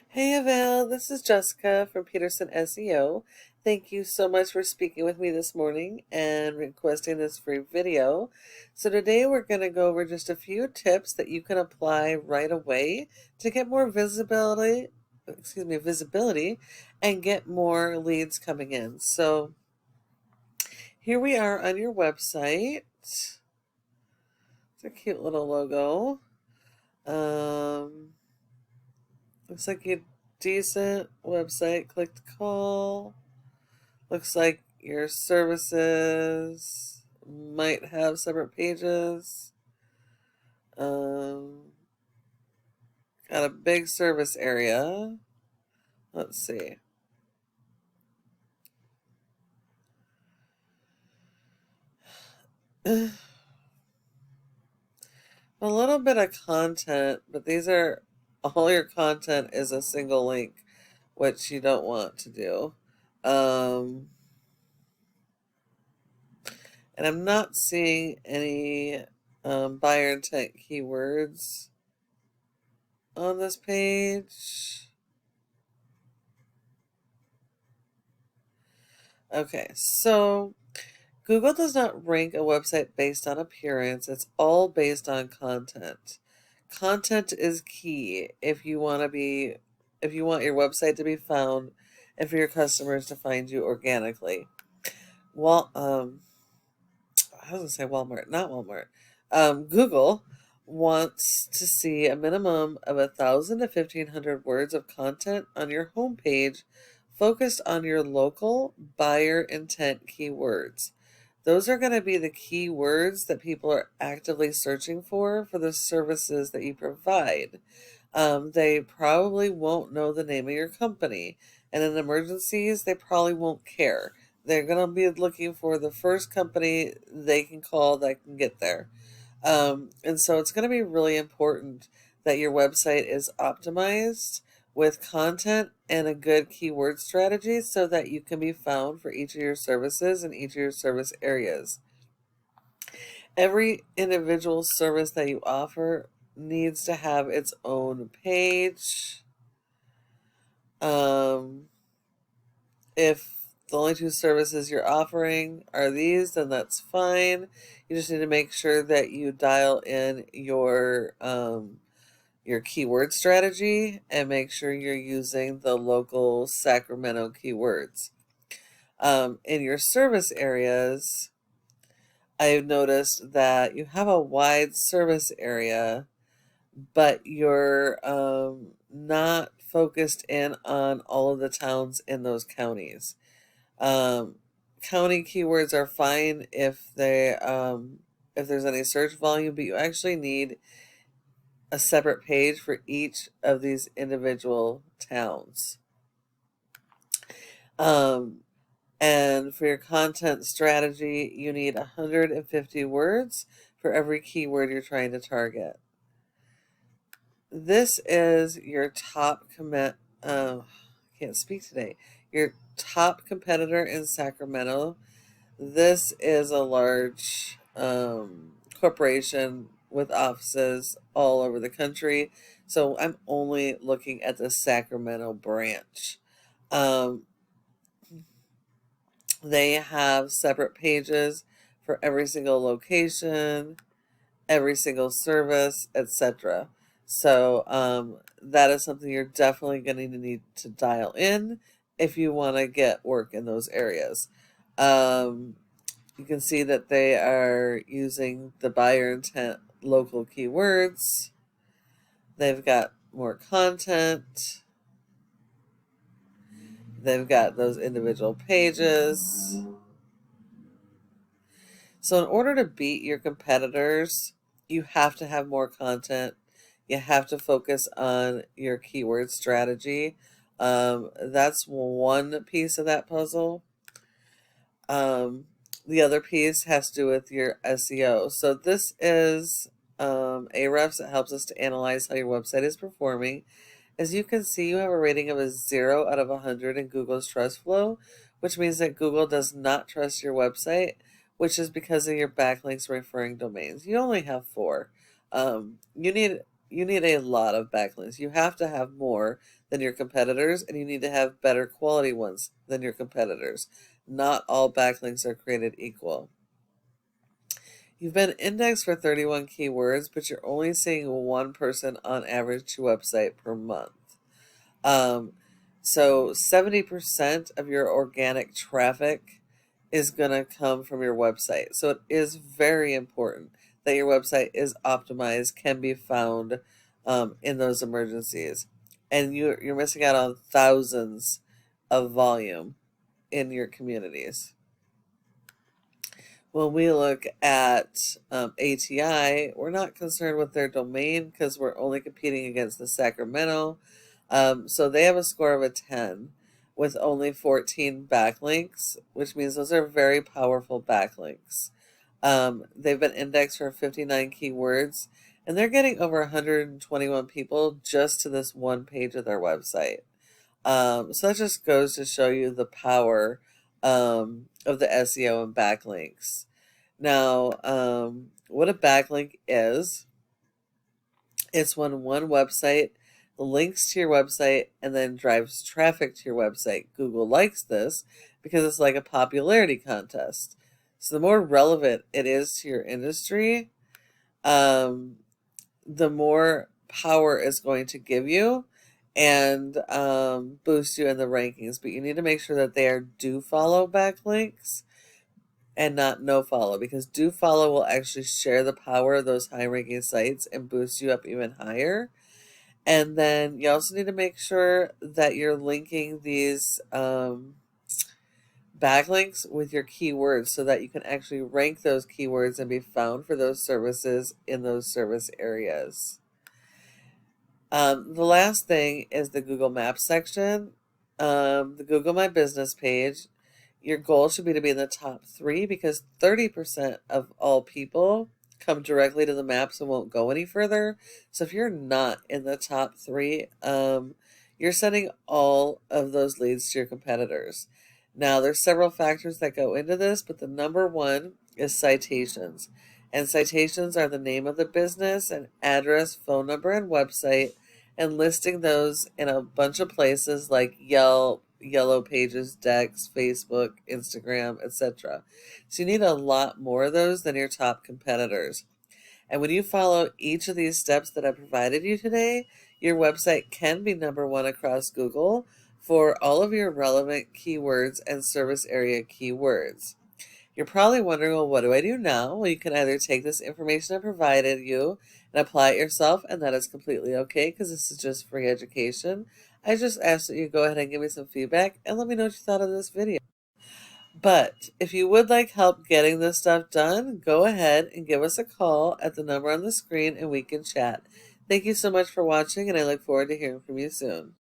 Hey Avel, this is Jessica from Peterson SEO. Thank you so much for speaking with me this morning and requesting this free video. So today we're going to go over just a few tips that you can apply right away to get more visibility and get more leads coming in. So here we are on your website. It's a cute little logo. Um, Looks like a decent website. Click to call. Looks like your services might have separate pages. Um, Got a big service area. Let's see. A little bit of content, but these are all your content is a single link, which you don't want to do. And I'm not seeing any buyer intent keywords on this page. Okay, so Google does not rank a website based on appearance. It's all based on content. Content is key if you want your website to be found and for your customers to find you organically. Well, I was gonna say Walmart, not Walmart. Google wants to see a minimum of 1,000 to 1,500 words of content on your homepage focused on your local buyer intent keywords. Those are going to be the keywords that people are actively searching for the services that you provide. They probably won't know the name of your company, and in emergencies, they probably won't care. They're going to be looking for the first company they can call that can get there. And so it's going to be really important that your website is optimized with content and a good keyword strategy so that you can be found for each of your services and each of your service areas. Every individual service that you offer needs to have its own page. If the only two services you're offering are these, then that's fine. You just need to make sure that you dial in your keyword strategy and make sure you're using the local Sacramento keywords. In your service areas, I've noticed that you have a wide service area, but you're not focused in on all of the towns in those counties. Um, County keywords are fine if there's any search volume, but you actually need a separate page for each of these individual towns. Um, and for your content strategy, you need 150 words for every keyword you're trying to target. This is your top commit. I can't speak today. Your top competitor in Sacramento. This is a large corporation with offices all over the country. So I'm only looking at the Sacramento branch. Um, they have separate pages for every single location, every single service, etc. So that is something you're definitely going to need to dial in if you want to get work in those areas. You can see that they are using the buyer intent local keywords. They've got more content. They've got those individual pages. So in order to beat your competitors, you have to have more content. You have to focus on your keyword strategy. That's one piece of that puzzle. The other piece has to do with your SEO. So this is Ahrefs that helps us to analyze how your website is performing. As you can see, you have a rating of a 0 out of 100 in Google's Trust Flow, which means that Google does not trust your website, which is because of your backlinks referring domains. You only have 4. You need a lot of backlinks. You have to have more than your competitors, and you need to have better quality ones than your competitors. Not all backlinks are created equal. You've been indexed for 31 keywords, but you're only seeing one person on average to your website per month. So 70% of your organic traffic is going to come from your website. So it is very important that your website is optimized, can be found in those emergencies. And you're missing out on thousands of volume in your communities. When we look at ATI, we're not concerned with their domain because we're only competing against the Sacramento. So they have a score of a 10 with only 14 backlinks, which means those are very powerful backlinks. They've been indexed for 59 keywords, and they're getting over 121 people just to this one page of their website. So that just goes to show you the power of the SEO and backlinks. Now, what a backlink is, it's when one website links to your website and then drives traffic to your website. Google likes this because it's like a popularity contest. So the more relevant it is to your industry, the more power it's going to give you and boost you in the rankings. But you need to make sure that they are do follow backlinks and not no follow, because do follow will actually share the power of those high ranking sites and boost you up even higher. And then you also need to make sure that you're linking these backlinks with your keywords so that you can actually rank those keywords and be found for those services in those service areas. The last thing is the Google Maps section. The Google My Business page. Your goal should be to be in the top 3 because 30% of all people come directly to the maps and won't go any further. So if you're not in the top 3, you're sending all of those leads to your competitors. Now, there's several factors that go into this, but the number one is citations. And citations are the name of the business, and address, phone number, and website, and listing those in a bunch of places like Yelp, Yellow Pages, Dex, Facebook, Instagram, etc. So you need a lot more of those than your top competitors. And when you follow each of these steps that I provided you today, your website can be number 1 across Google for all of your relevant keywords and service area keywords. You're probably wondering, well, what do I do now? Well, you can either take this information I provided you and apply it yourself, and that is completely okay because this is just free education. I just ask that you go ahead and give me some feedback and let me know what you thought of this video. But if you would like help getting this stuff done, go ahead and give us a call at the number on the screen and we can chat. Thank you so much for watching, and I look forward to hearing from you soon.